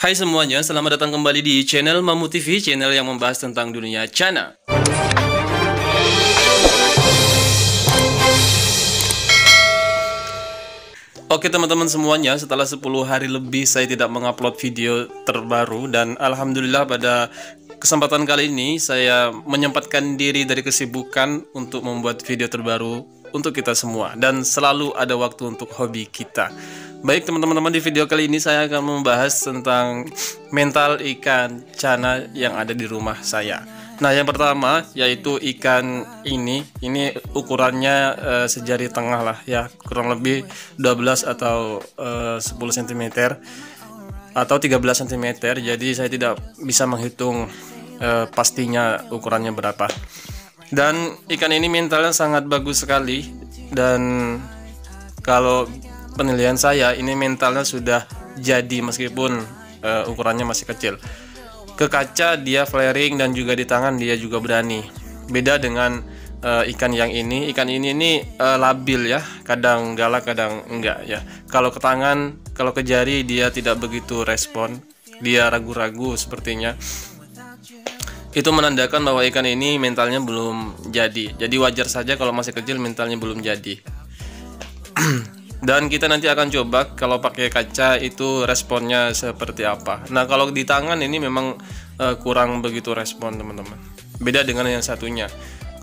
Hai semuanya, selamat datang kembali di channel Mamu TV, channel yang membahas tentang dunia cana. Oke teman-teman semuanya, setelah 10 hari lebih saya tidak mengupload video terbaru, dan alhamdulillah pada kesempatan kali ini saya menyempatkan diri dari kesibukan untuk membuat video terbaru untuk kita semua, dan selalu ada waktu untuk hobi kita. Baik teman-teman, di video kali ini saya akan membahas tentang mental ikan cana yang ada di rumah saya. Nah, yang pertama yaitu ikan ini ukurannya sejari tengah lah ya, kurang lebih 12 atau 10 cm atau 13 cm. Jadi saya tidak bisa menghitung pastinya ukurannya berapa. Dan ikan ini mentalnya sangat bagus sekali, dan kalau penilaian saya ini mentalnya sudah jadi meskipun ukurannya masih kecil. Ke kaca dia flaring, dan juga di tangan dia juga berani. Beda dengan ikan yang ini. Ikan ini labil ya, kadang galak kadang enggak ya. Kalau ke tangan, kalau ke jari dia tidak begitu respon, dia ragu-ragu sepertinya. Itu menandakan bahwa ikan ini mentalnya belum jadi. Jadi wajar saja kalau masih kecil mentalnya belum jadi. Dan kita nanti akan coba kalau pakai kaca itu responnya seperti apa. Nah, kalau di tangan ini memang kurang begitu respon teman-teman. Beda dengan yang satunya.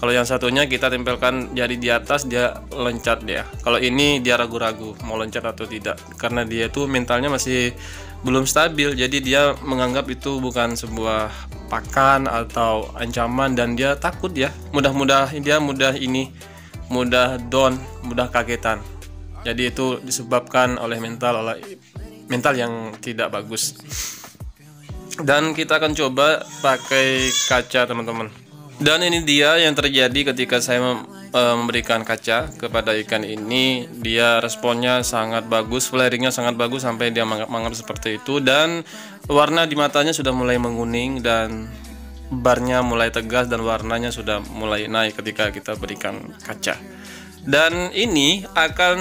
Kalau yang satunya kita tempelkan jari di atas, dia loncat dia. Kalau ini dia ragu-ragu mau loncat atau tidak, karena dia tuh mentalnya masih belum stabil. Jadi dia menganggap itu bukan sebuah pakan atau ancaman, dan dia takut ya. Mudah down, mudah kagetan. Jadi itu disebabkan oleh mental yang tidak bagus. Dan kita akan coba pakai kaca teman-teman. Dan ini dia yang terjadi ketika saya memberikan kaca kepada ikan ini. Dia responnya sangat bagus, flaringnya sangat bagus sampai dia menganggap seperti itu. Dan warna di matanya sudah mulai menguning, dan barnya mulai tegas, dan warnanya sudah mulai naik ketika kita berikan kaca. Dan ini akan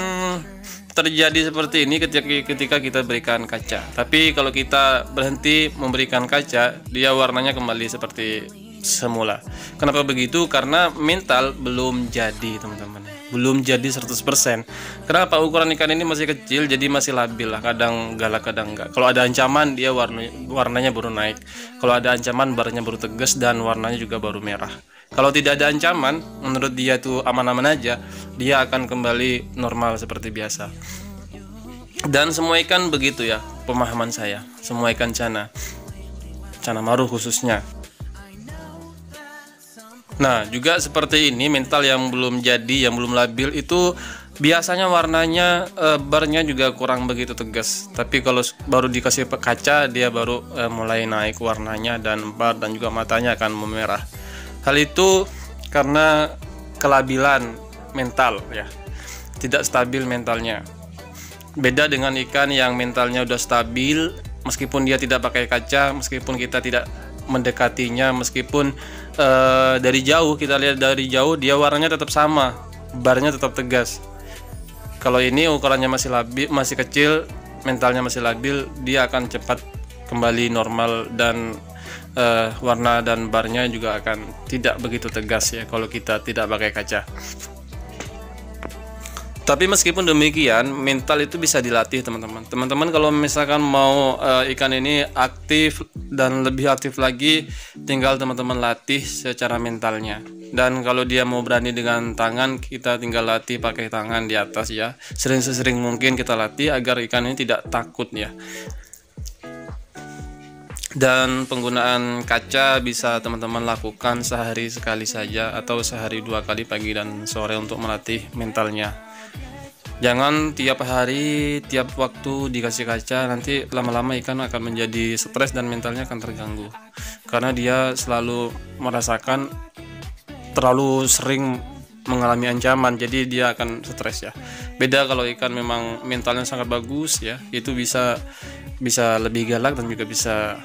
terjadi seperti ini ketika kita berikan kaca. Tapi kalau kita berhenti memberikan kaca, dia warnanya kembali seperti semula. Kenapa begitu? Karena mental belum jadi teman-teman, belum jadi 100%. Kenapa? Ukuran ikan ini masih kecil, jadi masih labil lah, kadang galak kadang enggak. Kalau ada ancaman dia warnanya baru naik. Kalau ada ancaman barnya baru tegas, dan warnanya juga baru merah. Kalau tidak ada ancaman, menurut dia tuh aman-aman aja, dia akan kembali normal seperti biasa. Dan semua ikan begitu ya, pemahaman saya. Semua ikan cana maru khususnya. Nah, juga seperti ini, mental yang belum jadi, yang belum labil itu biasanya warnanya barnya juga kurang begitu tegas. Tapi kalau baru dikasih kaca, dia baru mulai naik warnanya, dan bar dan juga matanya akan memerah. Hal itu karena kelabilan mental ya, tidak stabil mentalnya. Beda dengan ikan yang mentalnya udah stabil, meskipun dia tidak pakai kaca, meskipun kita tidak mendekatinya, meskipun dari jauh, kita lihat dari jauh, dia warnanya tetap sama, barnya tetap tegas. Kalau ini ukurannya masih labil, masih kecil, mentalnya masih labil, dia akan cepat kembali normal, dan warna dan barnya juga akan tidak begitu tegas ya kalau kita tidak pakai kaca. Tapi meskipun demikian, mental itu bisa dilatih teman-teman. Teman-teman kalau misalkan mau ikan ini aktif dan lebih aktif lagi, tinggal teman-teman latih secara mentalnya. Dan kalau dia mau berani dengan tangan, kita tinggal latih pakai tangan di atas ya. Sering mungkin kita latih agar ikan ini tidak takut ya. Dan penggunaan kaca bisa teman-teman lakukan sehari sekali saja, atau sehari 2 kali, pagi dan sore, untuk melatih mentalnya. Jangan tiap hari, tiap waktu dikasih kaca, nanti lama-lama ikan akan menjadi stres dan mentalnya akan terganggu. Karena dia selalu merasakan terlalu sering mengalami ancaman, jadi dia akan stres ya. Beda kalau ikan memang mentalnya sangat bagus ya, itu bisa lebih galak, dan juga bisa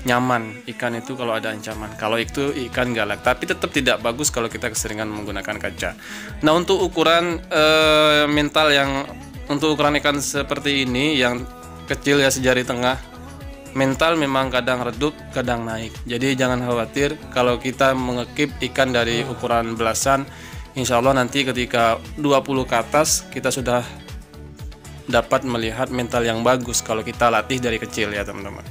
nyaman ikan itu kalau ada ancaman. Kalau itu ikan galak, tapi tetap tidak bagus kalau kita keseringan menggunakan kaca. Nah, untuk ukuran mental yang untuk ukuran ikan seperti ini yang kecil ya, sejari tengah. Mental memang kadang redup, kadang naik. Jadi jangan khawatir kalau kita mengekip ikan dari ukuran belasan. Insya Allah nanti ketika 20 ke atas kita sudah dapat melihat mental yang bagus kalau kita latih dari kecil ya teman-teman.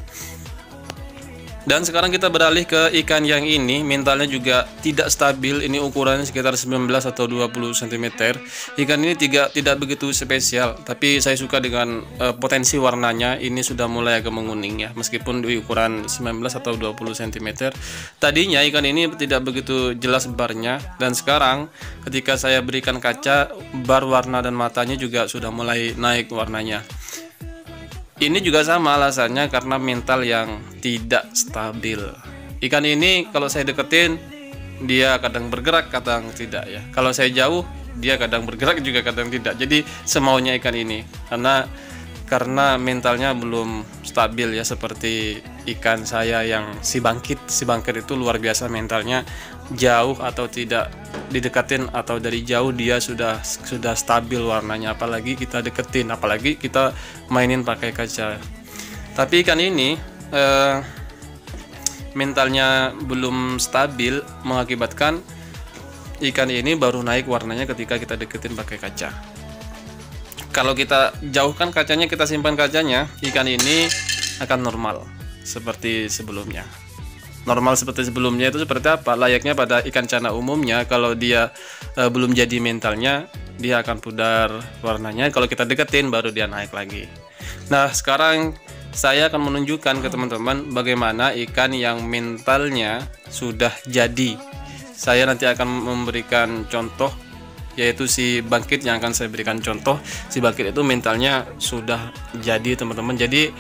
Dan sekarang kita beralih ke ikan yang ini, mentalnya juga tidak stabil. Ini ukurannya sekitar 19 atau 20 cm. Ikan ini tidak begitu spesial, tapi saya suka dengan potensi warnanya. Ini sudah mulai agak menguning ya, meskipun di ukuran 19 atau 20 cm. Tadinya ikan ini tidak begitu jelas barnya, dan sekarang ketika saya berikan kaca, bar warna dan matanya juga sudah mulai naik warnanya. Ini juga sama alasannya, karena mental yang tidak stabil. Ikan ini kalau saya deketin, dia kadang bergerak, kadang tidak ya. Kalau saya jauh, dia kadang bergerak juga, kadang tidak. Jadi semaunya ikan ini, karena mentalnya belum stabil ya, seperti ikan saya yang si bangkit. Si bangkit itu luar biasa mentalnya, jauh atau tidak didekatin atau dari jauh dia sudah stabil warnanya, apalagi kita deketin, apalagi kita mainin pakai kaca. Tapi ikan ini mentalnya belum stabil, mengakibatkan ikan ini baru naik warnanya ketika kita deketin pakai kaca. Kalau kita jauhkan kacanya, kita simpan kacanya, ikan ini akan normal seperti sebelumnya. Normal seperti sebelumnya itu seperti apa? Layaknya pada ikan cana umumnya, kalau dia belum jadi mentalnya, dia akan pudar warnanya. Kalau kita deketin baru dia naik lagi. Nah, sekarang saya akan menunjukkan ke teman-teman bagaimana ikan yang mentalnya sudah jadi. Saya nanti akan memberikan contoh, yaitu si bangkit yang akan saya berikan contoh. Si bangkit itu mentalnya sudah jadi teman-teman. Jadi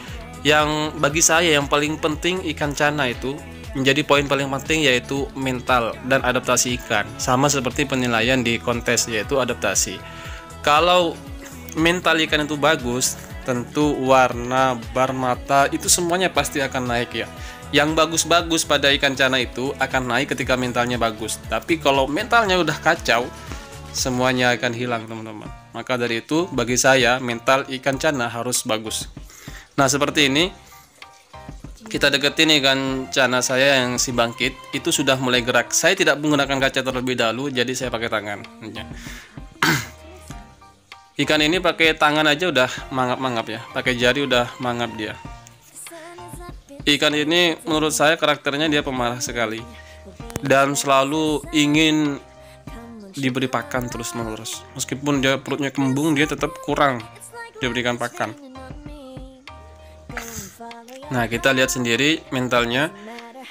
yang bagi saya yang paling penting ikan cana itu menjadi poin paling penting, yaitu mental dan adaptasi ikan. Sama seperti penilaian di kontes, yaitu adaptasi. Kalau mental ikan itu bagus, tentu warna, bar mata itu semuanya pasti akan naik ya. Yang bagus-bagus pada ikan cana itu akan naik ketika mentalnya bagus. Tapi kalau mentalnya udah kacau, semuanya akan hilang teman-teman. Maka dari itu bagi saya mental ikan cana harus bagus. Nah, seperti ini kita deketin ikan cana saya yang si bangkit, itu sudah mulai gerak. Saya tidak menggunakan kaca terlebih dahulu, jadi saya pakai tangan. Ikan ini pakai tangan aja udah mangap-mangap ya, pakai jari udah mangap dia. Ikan ini menurut saya karakternya dia pemarah sekali, dan selalu ingin diberi pakan terus-menerus. Meskipun dia perutnya kembung, dia tetap kurang diberikan pakan. Nah, kita lihat sendiri mentalnya.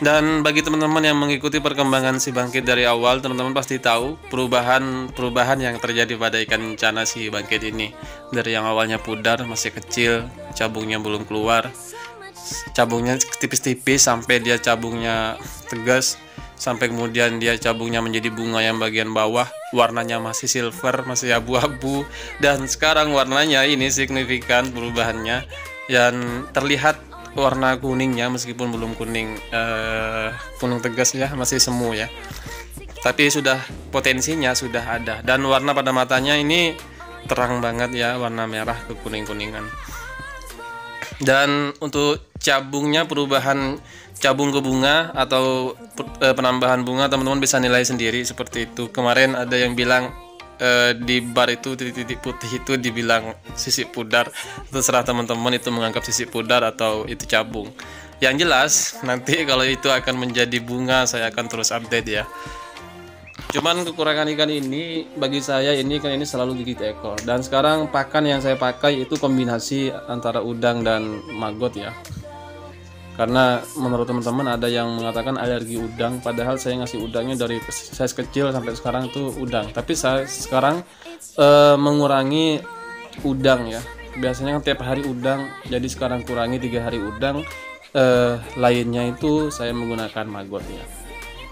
Dan bagi teman-teman yang mengikuti perkembangan si bangkit dari awal, teman-teman pasti tahu perubahan yang terjadi pada ikan cana si bangkit ini. Dari yang awalnya pudar, masih kecil, cabungnya belum keluar, cabungnya tipis-tipis, sampai dia cabungnya tegas, sampai kemudian dia cabungnya menjadi bunga yang bagian bawah, warnanya masih silver, masih abu-abu, dan sekarang warnanya ini signifikan perubahannya, yang terlihat warna kuningnya, meskipun belum kuning tegas ya, masih semu ya, tapi sudah potensinya sudah ada. Dan warna pada matanya ini terang banget ya, warna merah ke kuning-kuningan. Dan untuk cabungnya, perubahan cabung ke bunga atau penambahan bunga, teman-teman bisa nilai sendiri seperti itu. Kemarin ada yang bilang di bar itu titik-titik putih itu dibilang sisik pudar. Terserah teman-teman itu menganggap sisik pudar atau itu cabung. Yang jelas nanti kalau itu akan menjadi bunga, saya akan terus update ya. Cuman kekurangan ikan ini bagi saya, ini ikan ini selalu gigit ekor. Dan sekarang pakan yang saya pakai itu kombinasi antara udang dan maggot ya. Karena menurut teman-teman ada yang mengatakan alergi udang, padahal saya ngasih udangnya dari size kecil sampai sekarang tuh udang. Tapi saya sekarang mengurangi udang ya. Biasanya kan tiap hari udang, jadi sekarang kurangi 3 hari udang. Lainnya itu saya menggunakan maggot ya.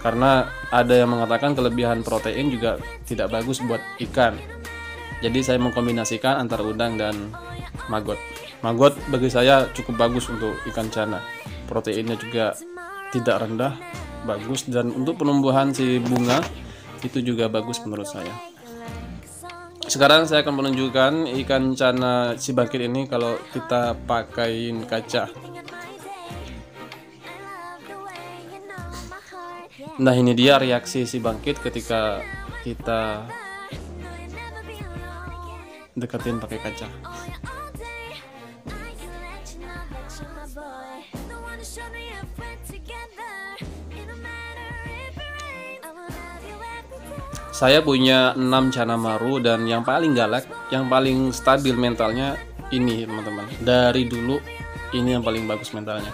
Karena ada yang mengatakan kelebihan protein juga tidak bagus buat ikan. Jadi saya mengkombinasikan antara udang dan maggot. Maggot bagi saya cukup bagus untuk ikan cana. Proteinnya juga tidak rendah, bagus, dan untuk penumbuhan si bunga itu juga bagus menurut saya. Sekarang saya akan menunjukkan ikan cana si bangkit ini kalau kita pakaiin kaca. Nah, ini dia reaksi si bangkit ketika kita deketin pakai kaca. Saya punya 6 cana maru dan yang paling galak, yang paling stabil mentalnya ini teman-teman. Dari dulu ini yang paling bagus mentalnya.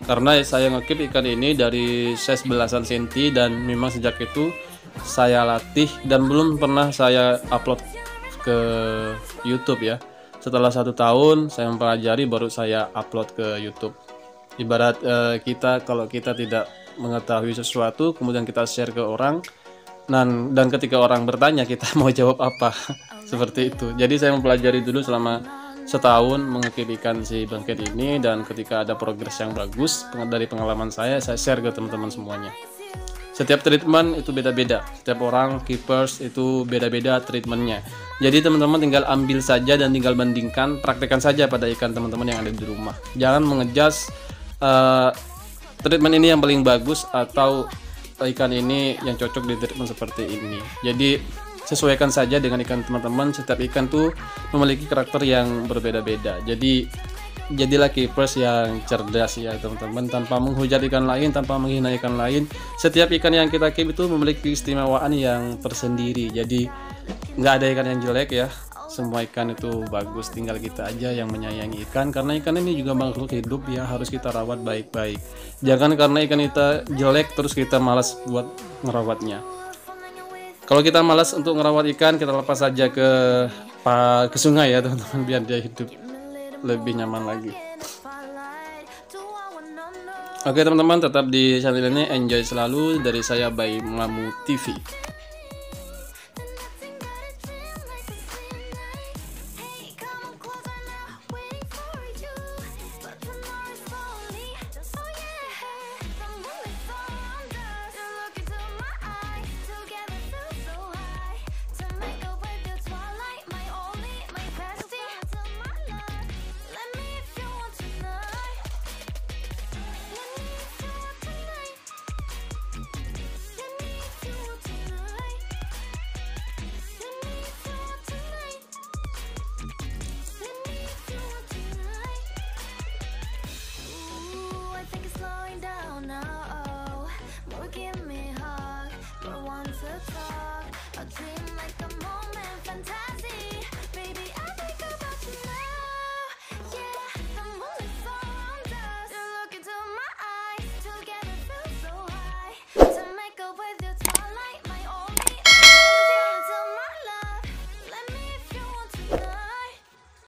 Karena saya ngekip ikan ini dari size belasan senti dan memang sejak itu saya latih dan belum pernah saya upload ke YouTube ya. Setelah 1 tahun saya mempelajari baru saya upload ke YouTube. Ibarat kita kalau kita tidak mengetahui sesuatu kemudian kita share ke orang dan ketika orang bertanya kita mau jawab apa seperti itu. Jadi saya mempelajari dulu selama setahun mengekip ikan si bangkit ini, dan ketika ada progres yang bagus dari pengalaman saya share ke teman-teman semuanya. Setiap treatment itu beda-beda, setiap orang keepers itu beda-beda treatmentnya. Jadi teman-teman tinggal ambil saja dan tinggal bandingkan, praktekkan saja pada ikan teman-teman yang ada di rumah. Jangan mengejas treatment ini yang paling bagus atau ikan ini yang cocok di treatment seperti ini. Jadi sesuaikan saja dengan ikan teman-teman. Setiap ikan tuh memiliki karakter yang berbeda-beda. Jadi jadilah keepers yang cerdas ya teman-teman, tanpa menghujat ikan lain, tanpa menghina ikan lain. Setiap ikan yang kita keep itu memiliki keistimewaan yang tersendiri. Jadi nggak ada ikan yang jelek ya, semua ikan itu bagus, tinggal kita aja yang menyayangi ikan, karena ikan ini juga makhluk hidup ya, harus kita rawat baik-baik. Jangan karena ikan kita jelek terus kita malas buat ngerawatnya. Kalau kita malas untuk ngerawat ikan, kita lepas saja ke sungai ya teman-teman, biar dia hidup lebih nyaman lagi. Oke teman-teman, tetap di channel ini, enjoy selalu. Dari saya by Mamu TV.